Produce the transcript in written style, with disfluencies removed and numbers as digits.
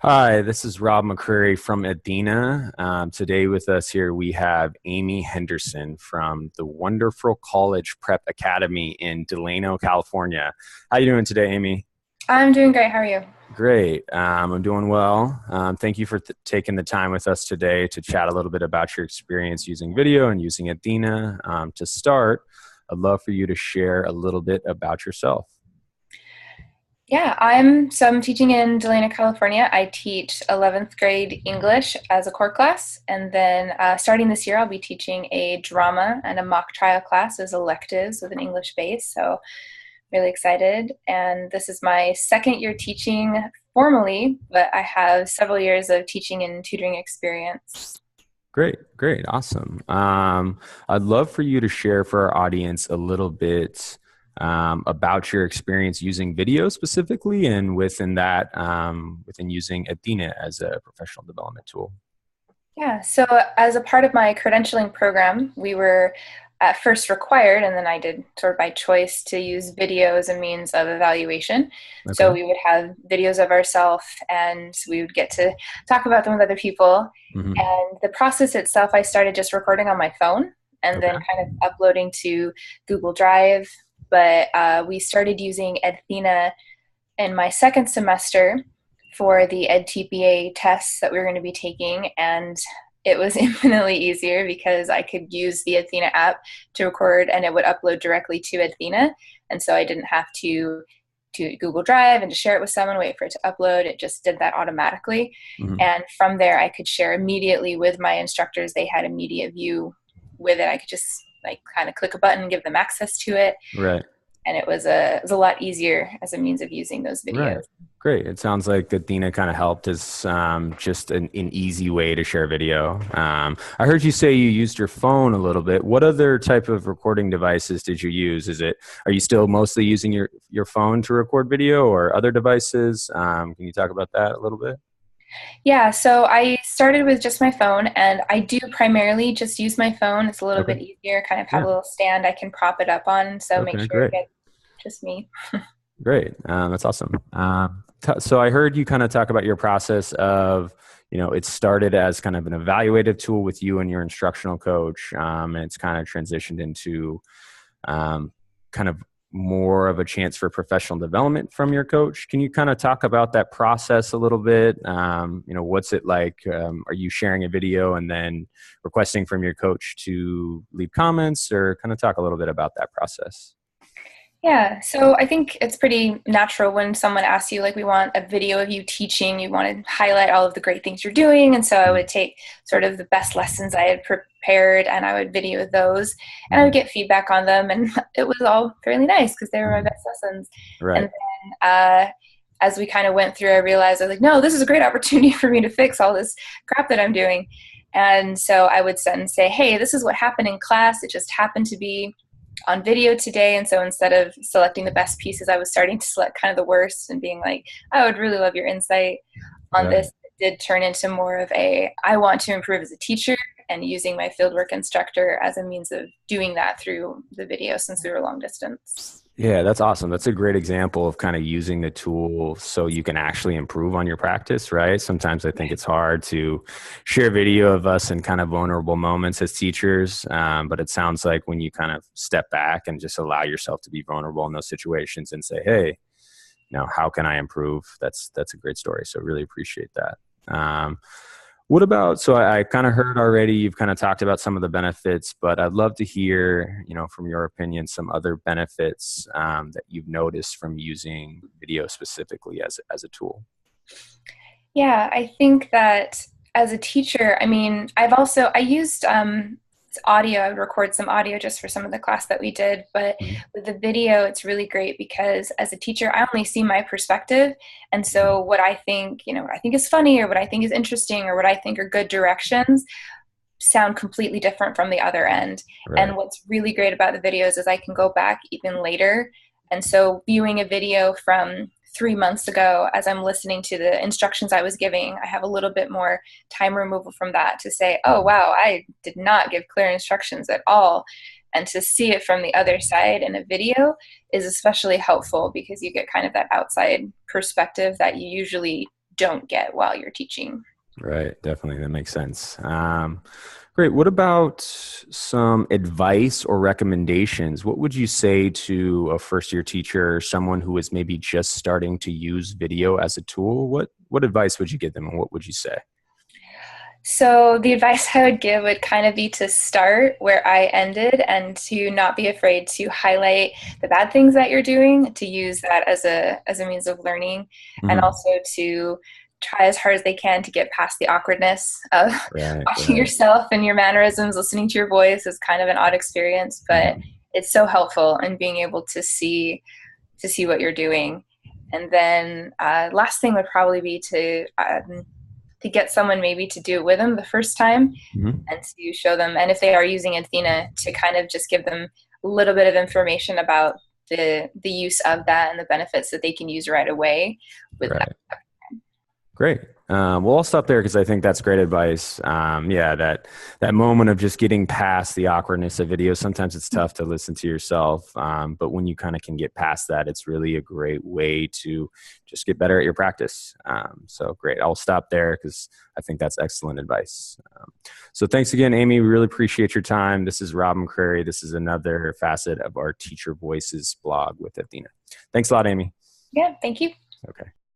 Hi, this is Rob McCreary from Edthena. Today with us here we have Amy Henderson from the wonderful College Prep Academy in Delano, California. How you doing today, Amy? I'm doing great. How are you? Great. I'm doing well. Thank you for taking the time with us today to chat a little bit about your experience using video and using Edthena. To start, I'd love for you to share a little bit about yourself. Yeah, I'm teaching in Delano, California. I teach 11th grade English as a core class, and then starting this year, I'll be teaching a drama and a mock trial class as electives with an English base. So really excited. And this is my second year teaching formally, but I have several years of teaching and tutoring experience. Great, great, awesome. I'd love for you to share for our audience a little bit about your experience using video specifically, and within that, within using Edthena as a professional development tool. Yeah, so as a part of my credentialing program, we were at first required, and then I did sort of by choice to use video as a means of evaluation. So Okay. we would have videos of ourselves, and we would get to talk about them with other people. Hmm. And the process itself, I started just recording on my phone and then Okay. kind of uploading to Google Drive. But we started using Edthena in my second semester for the EdTPA tests that we were going to be taking, and it was infinitely easier because I could use the Edthena app to record and it would upload directly to Edthena, and so I didn't have to Google Drive and to share it with someone, wait for it to upload. It just did that automatically, Hmm. and from there I could share immediately with my instructors. They had immediate view with it. I could just like kind of click a button, give them access to it, Right. and it was a lot easier as a means of using those Right. videos. Great. It sounds like Edthena kind of helped as just an easy way to share video. I heard you say you used your phone a little bit. What other type of recording devices did you use? Are you still mostly using your phone to record video, or other devices? Can you talk about that a little bit? Yeah, so I started with just my phone, and I do primarily just use my phone. It's a little Okay. bit easier, kind of have Yeah. a little stand I can prop it up on, so make Okay. sure it Great. gets just me. Great. That's awesome. So I heard you kind of talk about your process of, it started as kind of an evaluative tool with you and your instructional coach, and it's kind of transitioned into kind of more of a chance for professional development from your coach. Can you kind of talk about that process a little bit? What's it like? Are you sharing a video and then requesting from your coach to leave comments, or kind of talk a little bit about that process? Yeah, so I think it's pretty natural when someone asks you, like, we want a video of you teaching, you want to highlight all of the great things you're doing. And so I would take sort of the best lessons I had prepared and I would video those and I would Mm-hmm. get feedback on them. And it was all fairly nice because they were my Hmm. best lessons. And Right. then as we kind of went through, I realized I was like, no, this is a great opportunity for me to fix all this crap that I'm doing. And so I would send and say, hey, this is what happened in class. It just happened to be on video today. And so instead of selecting the best pieces, I was starting to select kind of the worst and being like, I would really love your insight on Right. this. It did turn into more of I want to improve as a teacher and using my fieldwork instructor as a means of doing that through the video since we were long distance. Yeah, that's awesome. That's a great example of kind of using the tool so you can actually improve on your practice, right? Sometimes I think it's hard to share video of us in kind of vulnerable moments as teachers, but it sounds like when you kind of step back and just allow yourself to be vulnerable in those situations and say, "Hey, how can I improve?" That's a great story. So really appreciate that. What about, so I kind of heard already, you've kind of talked about some of the benefits, but I'd love to hear, from your opinion, some other benefits that you've noticed from using video specifically as a tool. Yeah, I think that as a teacher, I mean, I used audio. I would record some audio just for some of the class that we did. But Mhm. with the video, it's really great because as a teacher, I only see my perspective. And Mhm. so what I think is funny or what I think is interesting or what I think are good directions sound completely different from the other end. Right. And what's really great about the videos is I can go back even later. And so viewing a video from 3 months ago, as I'm listening to the instructions I was giving, I have a little bit more time removal from that to say, oh, Mhm. wow, I did not give clear instructions at all. And to see it from the other side in a video is especially helpful because you get kind of that outside perspective that you usually don't get while you're teaching. Right. Definitely. That makes sense. Great. What about some advice or recommendations? What would you say to a first year teacher, someone who is maybe just starting to use video as a tool? What advice would you give them and what would you say? So the advice I would give would kind of be to start where I ended and to not be afraid to highlight the bad things that you're doing, to use that as a means of learning, and Hmm. also to try as hard as they can to get past the awkwardness of Right. watching Right. yourself and your mannerisms, listening to your voice is kind of an odd experience, but Mhm. it's so helpful in being able to see what you're doing. And then last thing would probably be to get someone maybe to do it with them the first time Mhm. and to show them. And if they are using Edthena, to kind of just give them a little bit of information about the use of that and the benefits that they can use right away with that. Right. Great. Well, I'll stop there because I think that's great advice. Yeah, that moment of just getting past the awkwardness of video. Sometimes it's tough to listen to yourself, but when you kind of can get past that, it's really a great way to just get better at your practice. So great. I'll stop there because I think that's excellent advice. So thanks again, Amy. We really appreciate your time. This is Rob McCrary. This is another facet of our Teacher Voices blog with Edthena. Thanks a lot, Amy. Yeah, thank you. Okay.